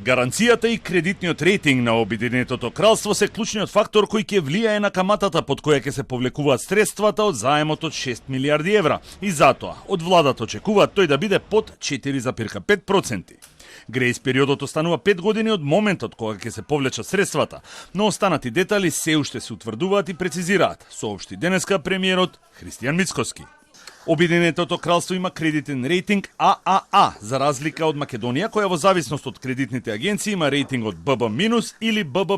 Гаранцијата и кредитниот рейтинг на Обединетото кралство се клучниот фактор кој ќе влијае на каматата под која ќе се повлекуваат средствата од заемот од 6 милиарди евра и затоа од владата очекуваат тој да биде под 4,5%. Грејс периодот останува 5 години од моментот кога ќе се повлечат средствата, но останати детали се уште се утврдуваат и прецизираат, соопшти денеска премиерот Христијан Мицкоски. Обединетото кралство има кредитен рейтинг ААА, за разлика од Македонија, која во зависност од кредитните агенции има рейтинг од ББ- или ББ+,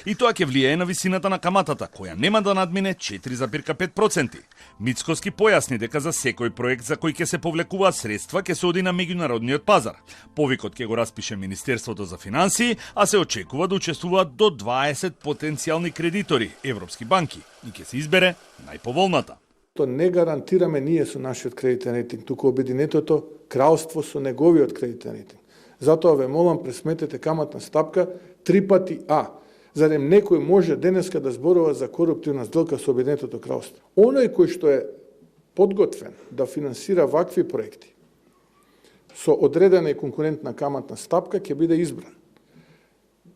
и тоа ќе влијае на висината на каматата, која нема да надмине 4,5%. Мицкоски појасни дека за секој проект за кој ќе се повлекуваат средства ќе се оди на меѓународниот пазар. Повикот ќе го распише Министерството за финансии, а се очекува да учествуваат до 20 потенцијални кредитори, европски банки, и ќе се избере најповолната. То не гарантираме ние со нашиот кредитен рейтинг, туку Обединетото кралство со неговиот кредитен рейтинг. Затоа ве молам, пресметете каматна стапка 3 пати А. Зарем некој може денеска да зборува за коруптивна сделка со Обединетото кралство? Оној кој што е подготвен да финансира вакви проекти со одредена и конкурентна каматна стапка ќе биде избран.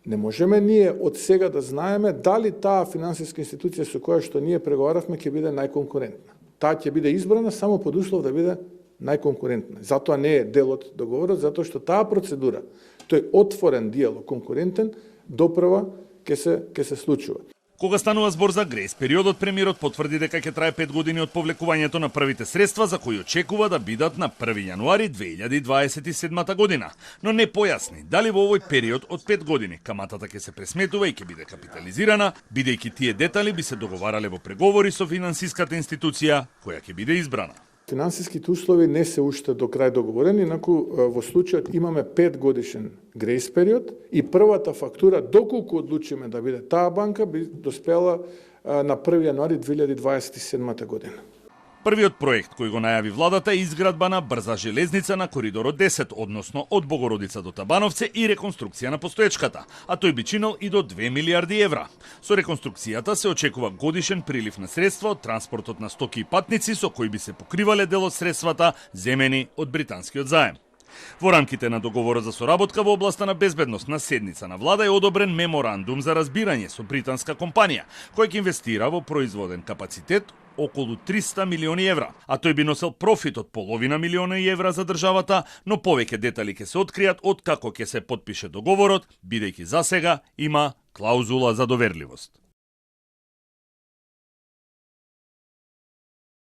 Не можеме ние од сега да знаеме дали таа финансиска институција со која што ние преговаравме ќе биде најконкурентна. Таа ќе биде избрана само под услов да биде најконкурентна. Затоа не е дел од договорот, затоа што таа процедура, тој отворен диалог, конкурентен, допрва ќе се случува. Кога станува збор за грејс периодот, премиерот потврди дека ќе трае 5 години од повлекувањето на првите средства за кои очекува да бидат на 1 јануари 2027 година, но не појасни дали во овој период од 5 години каматата ќе се пресметува и ќе биде капитализирана, бидејќи тие детали би се договарале во преговори со финансиската институција која ќе биде избрана. Финансиските услови не се уште до крај договорени, инаку во случајот имаме 5 годишен грејс период и првата фактура, доколку одлучиме да биде таа банка, би доспела на 1 јануари 2027 година. Првиот проект кој го најави владата е изградба на брза железница на коридорот 10, односно од Богородица до Табановце и реконструкција на постоечката, а тој би чинел и до 2 милиарди евра. Со реконструкцијата се очекува годишен прилив на средства од транспортот на стоки и патници со кои би се покривале дел од средствата земени од британскиот заем. Во рамките на договорот за соработка во областа на безбедност на седница на влада е одобрен меморандум за разбирање со британска компанија, која ќе инвестира во производен капацитет околу 300 милиони евра, а тој би носел профит од половина милиона евра за државата, но повеќе детали ќе се откријат од како ќе се потпише договорот, бидејќи засега има клаузула за доверливост.